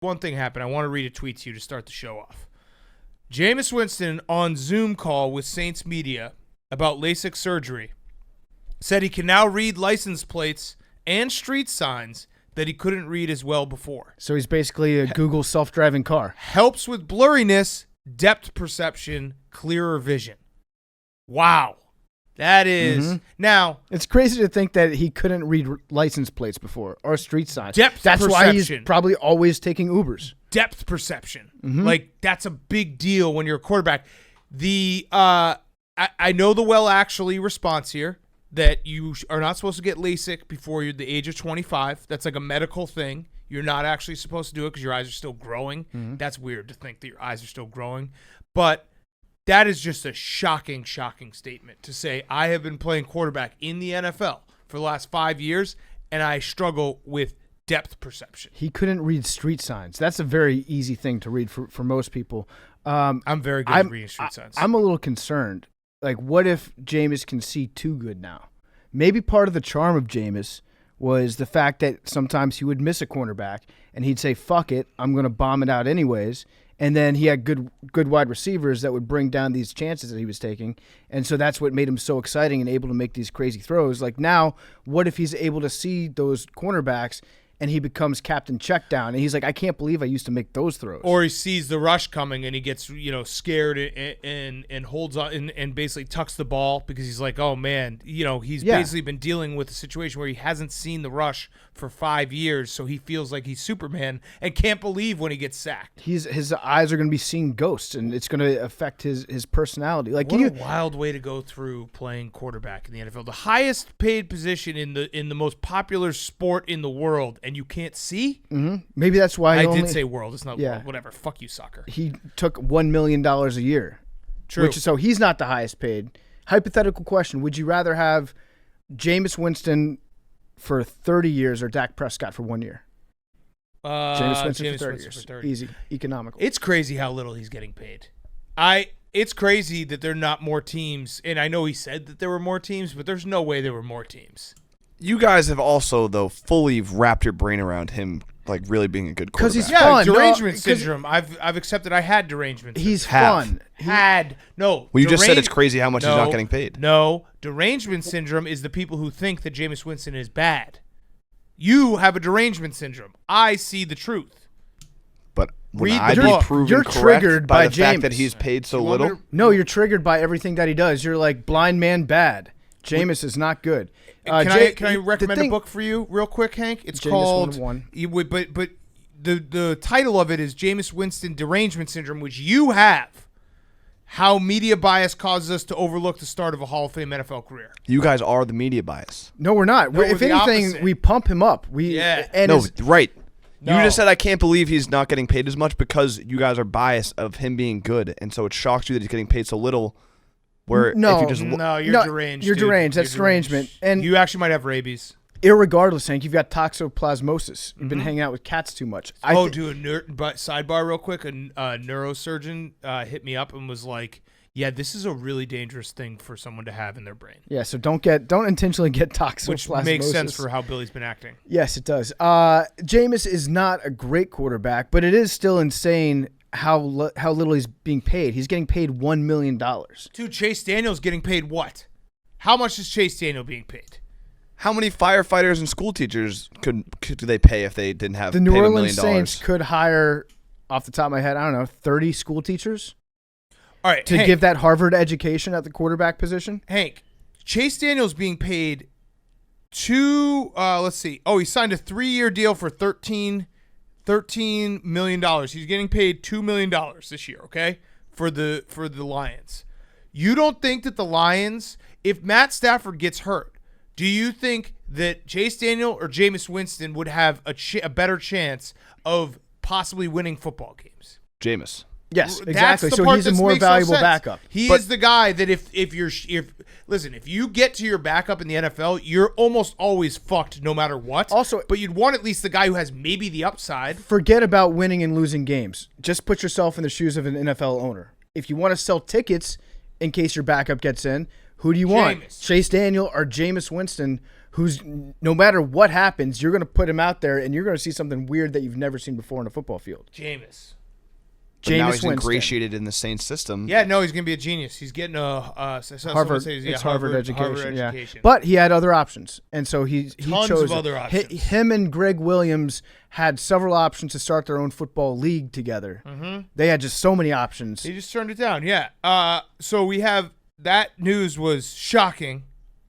one thing happened. I want to read a tweet to you to start the show off. Jameis Winston on Zoom call with Saints media about LASIK surgery said he can now read license plates and street signs that he couldn't read as well before. So he's basically a Google self-driving car. Helps with blurriness, depth perception, clearer vision. Wow. That is now. It's crazy to think that he couldn't read license plates before or street signs. Depth That's perception. why he's probably always taking Ubers. Depth perception. Like, that's a big deal when you're a quarterback. The I know the well actually response here that you are not supposed to get LASIK before you're the age of 25. That's like a medical thing. You're not actually supposed to do it because your eyes are still growing. That's weird to think that your eyes are still growing. But that is just a shocking, shocking statement to say, I have been playing quarterback in the NFL for the last 5 years, and I struggle with depth perception. He couldn't read street signs. That's a very easy thing to read for most people. I'm very good at reading street signs. I'm a little concerned. Like, what if Jameis can see too good now? Maybe part of the charm of Jameis was the fact that sometimes he would miss a cornerback, and he'd say, fuck it, I'm going to bomb it out anyways. And then he had good wide receivers that would bring down these chances that he was taking. And so that's what made him so exciting and able to make these crazy throws. Like, now, what if he's able to see those cornerbacks and he becomes captain check down, and he's like, I can't believe I used to make those throws. Or he sees the rush coming and he gets, scared and holds on and basically tucks the ball because he's like, oh man, he's basically been dealing with a situation where he hasn't seen the rush for 5 years, so he feels like he's Superman and can't believe when he gets sacked. His eyes are going to be seeing ghosts, and it's going to affect his personality. Like, what a wild way to go through playing quarterback in the NFL, the highest paid position in the most popular sport in the world. And you can't see? Maybe that's why I did say world. It's not world. Whatever. Fuck you, soccer. He took $1 million a year. True. So he's not the highest paid. Hypothetical question. Would you rather have Jameis Winston for 30 years or Dak Prescott for 1 year? Jameis Winston for 30 years. 30. Easy. Economical. It's crazy how little he's getting paid. It's crazy that there are not more teams. And I know he said that there were more teams, but there's no way there were more teams. You guys have also, though, fully wrapped your brain around him, like, really being a good quarterback. Because he's fun. Derangement syndrome. I've accepted I had derangement syndrome. He's fun. No. Well, you just said it's crazy how much he's not getting paid. No. Derangement syndrome is the people who think that Jameis Winston is bad. You have a derangement syndrome. I see the truth. But would Read I the be book. proven You're correct triggered by the fact Jameis. that he's paid so You want me little? to- No, you're triggered by everything that he does. You're like, blind man bad. Jameis is not good. Can I recommend a book for you real quick, Hank? It's Jameis called 101. But the title of it is Jameis Winston Derangement Syndrome, which you have. How media bias causes us to overlook the start of a Hall of Fame NFL career. You guys are the media bias. No, we're not. No, if we're the anything, opposite. we pump him up. Right. No. You just said I can't believe he's not getting paid as much because you guys are biased of him being good, and so it shocks you that he's getting paid so little. Where No. if you just You're deranged. You're dude. deranged. That's You're deranged. derangement. And You actually might have rabies. irregardless, Hank, you've got toxoplasmosis. You've been hanging out with cats too much. Sidebar real quick. A neurosurgeon hit me up and was like, yeah, this is a really dangerous thing for someone to have in their brain. Yeah, so don't intentionally get toxoplasmosis. Which makes sense for how Billy's been acting. Yes, it does. Jameis is not a great quarterback, but it is still insane how little he's being paid. He's getting paid $1 million. Dude, Chase Daniel's getting paid what? How much is Chase Daniel being paid? how many firefighters and school teachers could they pay if they didn't have the New $1 million? Orleans Saints could hire, off the top of my head, I don't know, 30 school teachers? All right, to give that Harvard education at the quarterback position? Hank, Chase Daniel's being paid let's see. Oh, he signed a 3-year deal for $13 million. He's getting paid $2 million this year, okay? For the Lions. You don't think that the Lions, if Matt Stafford gets hurt, do you think that Chase Daniel or Jameis Winston would have a better chance of possibly winning football games? Jameis. Yes, exactly. So he's a more valuable backup. He is the guy that if you get to your backup in the NFL, you're almost always fucked no matter what. Also, but you'd want at least the guy who has maybe the upside. Forget about winning and losing games. Just put yourself in the shoes of an NFL owner. If you want to sell tickets in case your backup gets in, who do you want? Jameis. Chase Daniel or Jameis Winston, who's no matter what happens, you're going to put him out there and you're going to see something weird that you've never seen before in a football field. Jameis. But now he's Winston. ingratiated in the Saints system. Yeah, no, he's gonna be a genius. He's getting a Harvard. It's Harvard education. Harvard yeah. education. But he had other options, and so he Tons chose of other options. Him and Greg Williams had several options to start their own football league together. Mm-hmm. They had just so many options. He just turned it down. Yeah. So we have that news was shocking,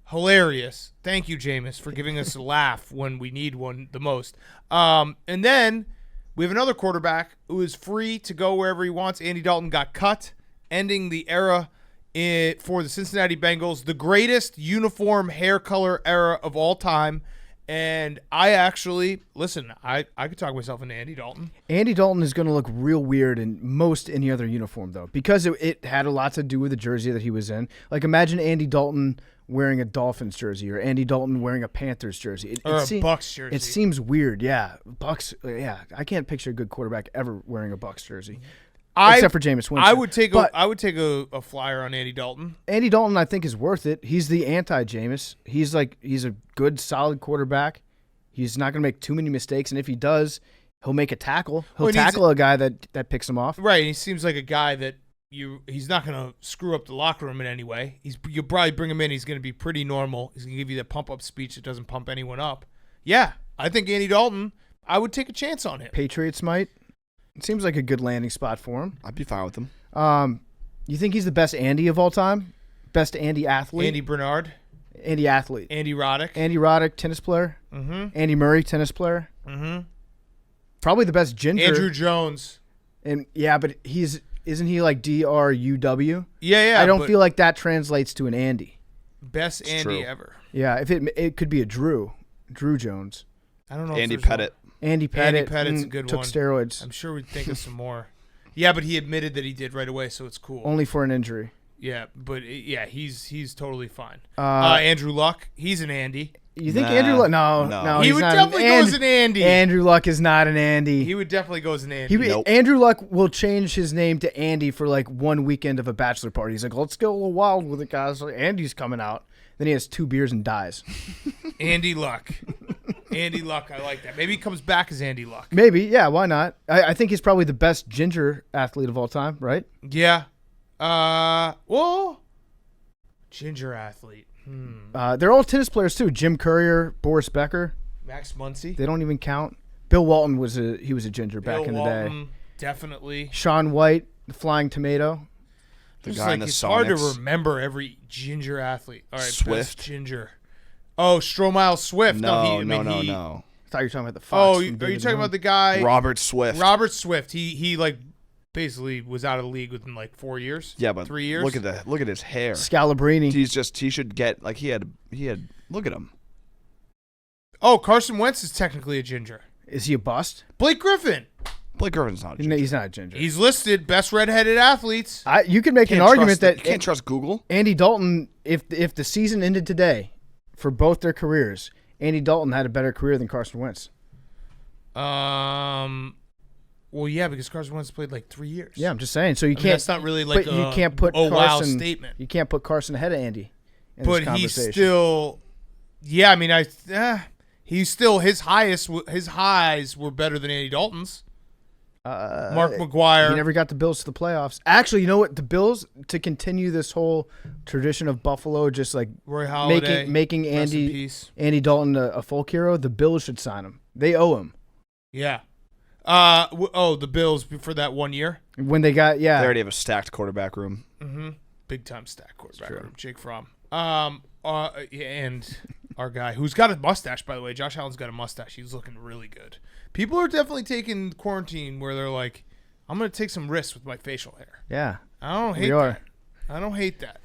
hilarious. Thank you, Jameis, for giving us a laugh when we need one the most. And then we have another quarterback who is free to go wherever he wants. Andy Dalton got cut, ending the era for the Cincinnati Bengals, the greatest uniform hair color era of all time. And I actually, listen, I could talk myself into Andy Dalton. Andy Dalton is going to look real weird in most any other uniform, though, because it had a lot to do with the jersey that he was in. Like, imagine Andy Dalton wearing a Dolphins jersey or Andy Dalton wearing a Panthers jersey. Or a Bucs jersey. It seems weird, yeah. Bucs, yeah. I can't picture a good quarterback ever wearing a Bucs jersey. Except for Jameis Winston. I would take a flyer on Andy Dalton. Andy Dalton, I think, is worth it. He's the anti-Jameis. He's a good, solid quarterback. He's not going to make too many mistakes, and if he does, he'll make a tackle. He'll tackle a guy that picks him off. Right, he seems like a guy that he's not going to screw up the locker room in any way. You'll probably bring him in. He's going to be pretty normal. He's going to give you the pump-up speech that doesn't pump anyone up. Yeah, I think Andy Dalton, I would take a chance on him. Patriots might. It seems like a good landing spot for him. I'd be fine with him. You think he's the best Andy of all time? Best Andy athlete? Andy Bernard. Andy athlete. Andy Roddick. Andy Roddick, tennis player. Mm-hmm. Andy Murray, tennis player. Mm-hmm. Probably the best ginger. Andrew Jones. And yeah, but isn't he like DRUW? Yeah. I don't feel like that translates to an Andy. Best It's Andy true. ever. Yeah, if it could be a Drew Jones. I don't know. Andy if there's Pettit. Andy Pettit. Pettit's a good took one. steroids. I'm sure we'd think of some more. Yeah, but he admitted that he did right away, so it's cool. Only for an injury. Yeah, but yeah, he's totally fine. Andrew Luck, he's an Andy. You think Nah, Andrew Luck? No. He he's would not definitely go as an Andy. Andrew Luck is not an Andy. He would definitely go as an Andy. Nope. Andrew Luck will change his name to Andy for like one weekend of a bachelor party. He's like, let's go a little wild with it, guys. Like, Andy's coming out. Then he has 2 beers and dies. Andy Luck. Andy Luck, I like that. Maybe he comes back as Andy Luck. Maybe, yeah, why not? I think he's probably the best ginger athlete of all time, right? Yeah. Well, ginger athlete. They're all tennis players too. Jim Courier, Boris Becker. Max Muncy. They don't even count. Bill Walton was a ginger back Bill in the Walton, day. Definitely. Sean White, the Flying Tomato. The It's guy in like the it's hard to Sonics. remember every ginger athlete. All right, Swift. best ginger. Oh, Stromile Swift. No. I I thought you were talking about the Fox. Oh, from are you David talking Moon. about the guy Robert Swift. Robert Swift? He like basically was out of the league within like 4 years. Yeah, but 3 years. Look at his hair. Scalabrini? He should get like he had. Look at him. Oh, Carson Wentz is technically a ginger. Is he a bust? Blake Griffin. Blake Griffin's not. He's not a ginger. He's listed best redheaded athletes. You could make an Can't argument trust that can't trust Google. Andy Dalton, if the season ended today, for both their careers, Andy Dalton had a better career than Carson Wentz. Well, yeah, because Carson Wentz played like 3 years. Yeah, I'm just saying. So you I mean, can't. that's not really like but you can't put Carson, wow statement. You can't put Carson ahead of Andy. In But this conversation. he's still. Yeah, I mean, he's still his highs were better than Andy Dalton's. Mark McGuire. He never got the Bills to the playoffs. Actually, you know what? The Bills, to continue this whole tradition of Buffalo, just like Roy Halladay, making rest in peace. Andy Dalton a folk hero, the Bills should sign him. They owe him. Yeah. The Bills for that 1 year. When they got They already have a stacked quarterback room. Mm-hmm. Big time stack quarterback room. Jake Fromm. And our guy who's got a mustache, by the way. Josh Allen's got a mustache. He's looking really good. People are definitely taking quarantine where they're like, I'm going to take some risks with my facial hair. Yeah. I don't hate We are. that. I don't hate that.